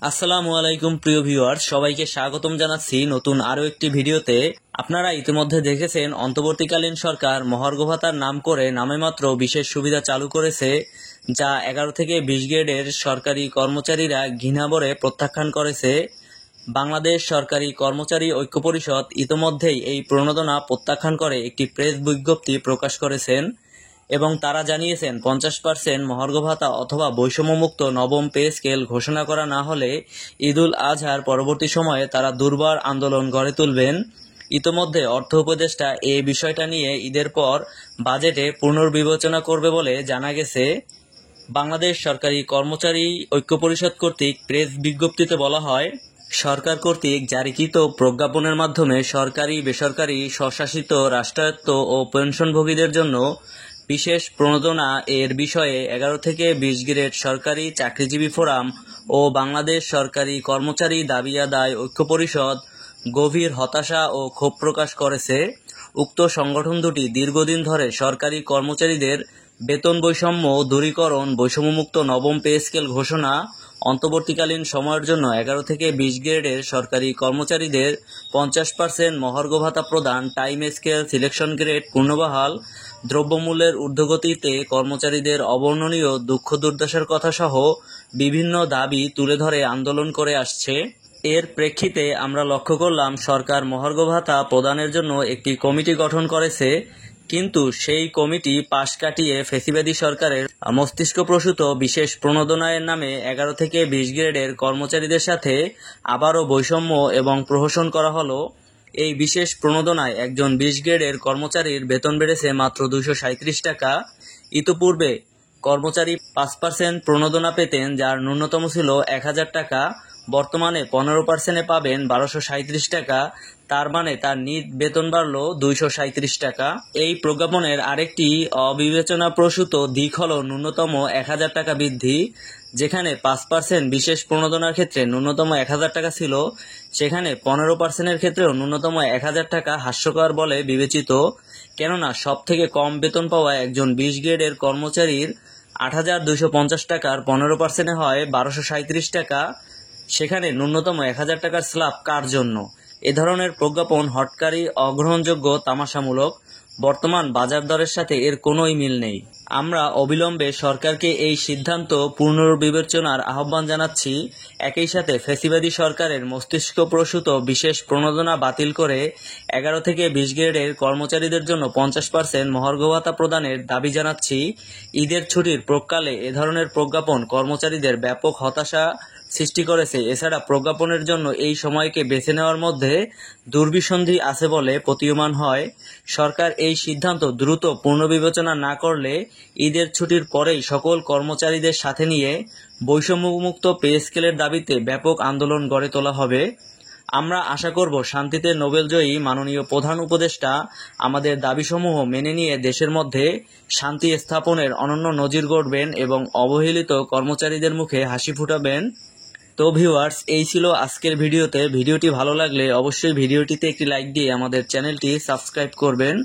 আসসালামু আলাইকুম প্রিয় ভিউয়ার্স, সবাইকে স্বাগতম জানাচ্ছি নতুন আরও একটি ভিডিওতে। আপনারা ইতিমধ্যে দেখেছেন অন্তর্বর্তীকালীন সরকার মহার্ঘ ভাতার নাম করে নামেমাত্র বিশেষ সুবিধা চালু করেছে, যা 11 থেকে 20 গ্রেডের সরকারি কর্মচারীরা ঘৃণাভরে প্রত্যাখ্যান করেছে। বাংলাদেশ সরকারি কর্মচারী ঐক্য পরিষদ ইতিমধ্যেই এই প্রণোদনা প্রত্যাখ্যান করে একটি প্রেস বিজ্ঞপ্তি প্রকাশ করেছেন এবং তারা জানিয়েছেন 50% মহার্ঘ ভাতা অথবা বৈষম্যমুক্ত নবম পে স্কেল ঘোষণা করা না হলে ঈদুল আজহার পরবর্তী সময়ে তারা দুর্বার আন্দোলন গড়ে তুলবেন। ইতোমধ্যে অর্থ উপদেষ্টা এই বিষয়টা নিয়ে ঈদের পর বাজেটে পুনর্বিবেচনা করবে বলে জানা গেছে। বাংলাদেশ সরকারি কর্মচারী ঐক্য পরিষদ কর্তৃক প্রেস বিজ্ঞপ্তিতে বলা হয়, সরকার কর্তৃক জারিকৃত প্রজ্ঞাপনের মাধ্যমে সরকারি, বেসরকারি, স্বশাসিত, রাষ্ট্রায়ত্ত ও পেনশনভোগীদের জন্য বিশেষ প্রণোদনা এর বিষয়ে 11 থেকে 20 গ্রেড সরকারি চাকরিজীবী ফোরাম ও বাংলাদেশ সরকারি কর্মচারী দাবি আদায় ঐক্য পরিষদ গভীর হতাশা ও ক্ষোভ প্রকাশ করেছে। উক্ত সংগঠন দুটি দীর্ঘদিন ধরে সরকারি কর্মচারীদের বেতন বৈষম্য দূরীকরণ, বৈষম্যমুক্ত নবম পে স্কেল ঘোষণা, অন্তর্বর্তীকালীন সময়ের জন্য 11 থেকে 20 গ্রেডের সরকারি কর্মচারীদের 50% মহার্ঘ ভাতা প্রদান, টাইম স্কেল সিলেকশন গ্রেড পুনর্বহাল, দ্রব্যমূল্যের ঊর্ধ্বগতিতে কর্মচারীদের অবর্ণনীয় দুঃখ দুর্দশার কথা সহ বিভিন্ন দাবি তুলে ধরে আন্দোলন করে আসছে। এর প্রেক্ষিতে আমরা লক্ষ্য করলাম সরকার মহার্ঘ ভাতা প্রদানের জন্য একটি কমিটি গঠন করেছে, কিন্তু সেই কমিটি পাশ কাটিয়ে ফ্যাসিবাদী সরকারের মস্তিষ্কপ্রসূত বিশেষ প্রণোদনার নামে 11 থেকে 20 গ্রেডের কর্মচারীদের সাথে আবারও বৈষম্য এবং প্রহসন করা হলো। এই বিশেষ প্রণোদনায় একজন 20 গ্রেডের কর্মচারীর বেতন বেড়েছে মাত্র 237 টাকা। ইতোপূর্বে কর্মচারী 5% প্রণোদনা পেতেন, যার ন্যূনতম ছিল 1000 টাকা। বর্তমানে 15% পাবেন 1237 টাকা। তার মানে তার নিট বেতন বাড়ল 237 টাকা। এই প্রজ্ঞাপনের আরেকটি অবিবেচনাপ্রসূত দিক হল ন্যূনতম 1000 টাকা বৃদ্ধি। যেখানে 5% বিশেষ প্রণোদনার ক্ষেত্রে ন্যূনতম 1000 টাকা ছিল, সেখানে 15%-এর ক্ষেত্রেও ন্যূনতম 1000 টাকা হাস্যকর বলে বিবেচিত। কেননা সব থেকে কম বেতন পাওয়া একজন 20 গ্রেডের কর্মচারীর 8250 টাকার 15% হয় 1237 টাকা। সেখানে ন্যূনতম 1000 টাকার স্ল্যাব কার জন্য? এ ধরনের প্রজ্ঞাপন হঠকারী, অগ্রহণযোগ্য, তামাশামূলক। বর্তমান বাজার দরের সাথে এর কোনোই মিল নেই। আমরা অবিলম্বে সরকারকে এই সিদ্ধান্ত পুনর্বিবেচনার আহ্বান জানাচ্ছি। একই সাথে ফ্যাসিবাদী সরকারের মস্তিষ্কপ্রসূত বিশেষ প্রণোদনা বাতিল করে 11 থেকে 20 গ্রেডের কর্মচারীদের জন্য 50% মহার্ঘ ভাতা প্রদানের দাবি জানাচ্ছি। ঈদের ছুটির প্রাক্কালে এ ধরনের প্রজ্ঞাপন কর্মচারীদের ব্যাপক হতাশা সৃষ্টি করেছে। এছাড়া প্রজ্ঞাপনের জন্য এই সময়কে বেছে নেওয়ার মধ্যে দুর্বিসন্ধি আছে বলে প্রতীয়মান হয়। সরকার এই সিদ্ধান্ত দ্রুত পুনর্বিবেচনা না করলে ঈদের ছুটির পরেই সকল কর্মচারীদের সাথে নিয়ে বৈষম্যমুক্ত পে স্কেলের দাবিতে ব্যাপক আন্দোলন গড়ে তোলা হবে। আমরা আশা করব শান্তিতে নোবেলজয়ী মাননীয় প্রধান উপদেষ্টা আমাদের দাবিসমূহ মেনে নিয়ে দেশের মধ্যে শান্তি স্থাপনের অনন্য নজির গড়বেন এবং অবহেলিত কর্মচারীদের মুখে হাসি ফুটাবেন। তো ভিউয়ার্স, এই ছিল আজকের ভিডিওতে। ভিডিওটি ভালো লাগলে অবশ্যই ভিডিওটিতে একটি লাইক দিয়ে আমাদের চ্যানেলটি সাবস্ক্রাইব করবেন।